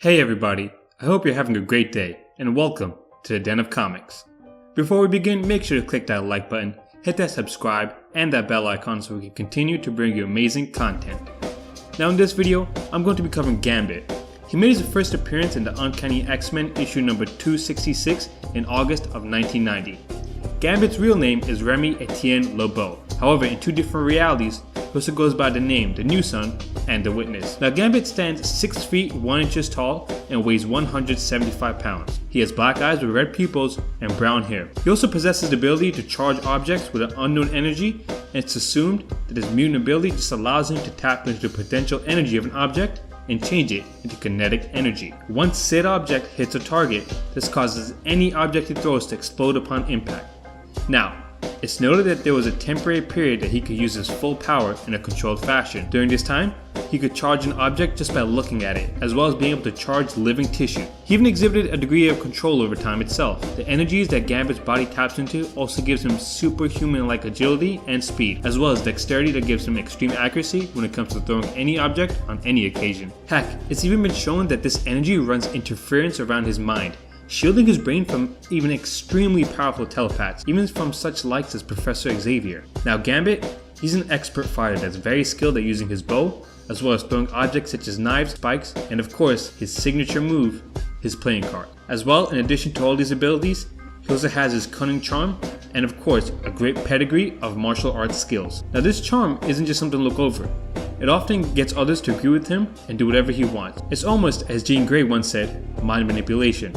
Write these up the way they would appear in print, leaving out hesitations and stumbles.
Hey everybody, I hope you're having a great day, and welcome to the Den of Comics. Before we begin, make sure to click that like button, hit that subscribe, and that bell icon so we can continue to bring you amazing content. Now in this video, I'm going to be covering Gambit. He made his first appearance in the Uncanny X-Men issue number 266 in August of 1990. Gambit's real name is Remy Etienne Lebeau. However, in two different realities, he also goes by the name The New Son and The Witness. Now Gambit stands 6 feet 1 inches tall and weighs 175 pounds. He has black eyes with red pupils and brown hair. He also possesses the ability to charge objects with an unknown energy, and it's assumed that his mutant ability just allows him to tap into the potential energy of an object and change it into kinetic energy. Once said object hits a target, this causes any object he throws to explode upon impact. Now, it's noted that there was a temporary period that he could use his full power in a controlled fashion. During this time, he could charge an object just by looking at it, as well as being able to charge living tissue. He even exhibited a degree of control over time itself. The energies that Gambit's body taps into also gives him superhuman-like agility and speed, as well as dexterity that gives him extreme accuracy when it comes to throwing any object on any occasion. Heck, it's even been shown that this energy runs interference around his mind, shielding his brain from even extremely powerful telepaths, even from such likes as Professor Xavier. Now Gambit, he's an expert fighter that's very skilled at using his bow, as well as throwing objects such as knives, spikes, and of course his signature move, his playing card. As well, in addition to all these abilities, he also has his cunning charm, and of course a great pedigree of martial arts skills. Now this charm isn't just something to look over. It often gets others to agree with him and do whatever he wants. It's almost, as Jean Grey once said, mind manipulation.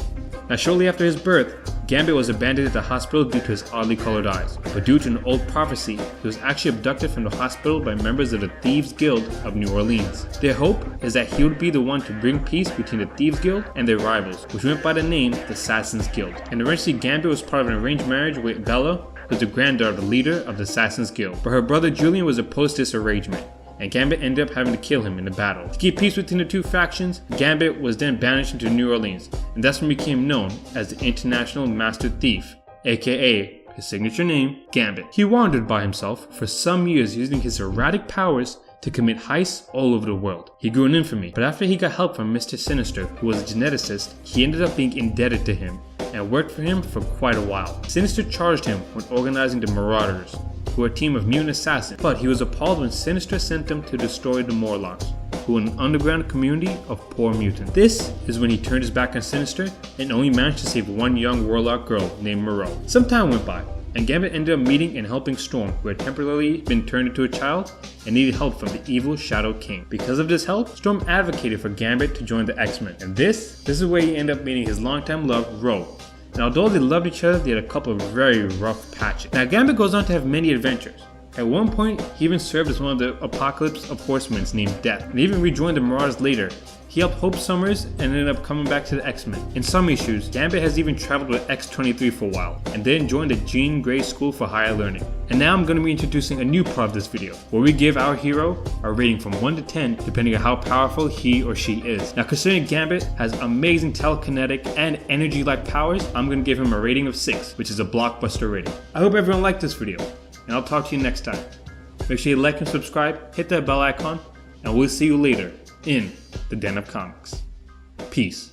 Now shortly after his birth, Gambit was abandoned at the hospital due to his oddly colored eyes. But due to an old prophecy, he was actually abducted from the hospital by members of the Thieves Guild of New Orleans. Their hope is that he would be the one to bring peace between the Thieves Guild and their rivals, which went by the name the Assassins Guild. And eventually Gambit was part of an arranged marriage with Bella, who was the granddaughter of the leader of the Assassins Guild. But her brother Julian was opposed to this arrangement, and Gambit ended up having to kill him in the battle. To keep peace between the two factions, Gambit was then banished into New Orleans, and that's when he became known as the International Master Thief, aka his signature name, Gambit. He wandered by himself for some years using his erratic powers to commit heists all over the world. He grew in infamy, but after he got help from Mr. Sinister, who was a geneticist, he ended up being indebted to him and worked for him for quite a while. Sinister charged him with organizing the Marauders, who were a team of mutant assassins, but he was appalled when Sinister sent them to destroy the Morlocks, who were an underground community of poor mutants. This is when he turned his back on Sinister and only managed to save one young warlock girl named Moreau. Some time went by, and Gambit ended up meeting and helping Storm, who had temporarily been turned into a child and needed help from the evil Shadow King. Because of this help, Storm advocated for Gambit to join the X-Men, and this is where he ended up meeting his longtime love, Ro. And although they loved each other, they had a couple of very rough patches. Now Gambit goes on to have many adventures. At one point, he even served as one of the Apocalypse of Horsemen named Death, and even rejoined the Marauders later. He helped Hope Summers and ended up coming back to the X-Men. In some issues, Gambit has even traveled with X-23 for a while, and then joined the Jean Grey School for Higher Learning. And now I'm going to be introducing a new part of this video, where we give our hero a rating from 1 to 10, depending on how powerful he or she is. Now considering Gambit has amazing telekinetic and energy-like powers, I'm going to give him a rating of 6, which is a blockbuster rating. I hope everyone liked this video, and I'll talk to you next time. Make sure you like and subscribe, hit that bell icon, and we'll see you later in the Den of Comics. Peace.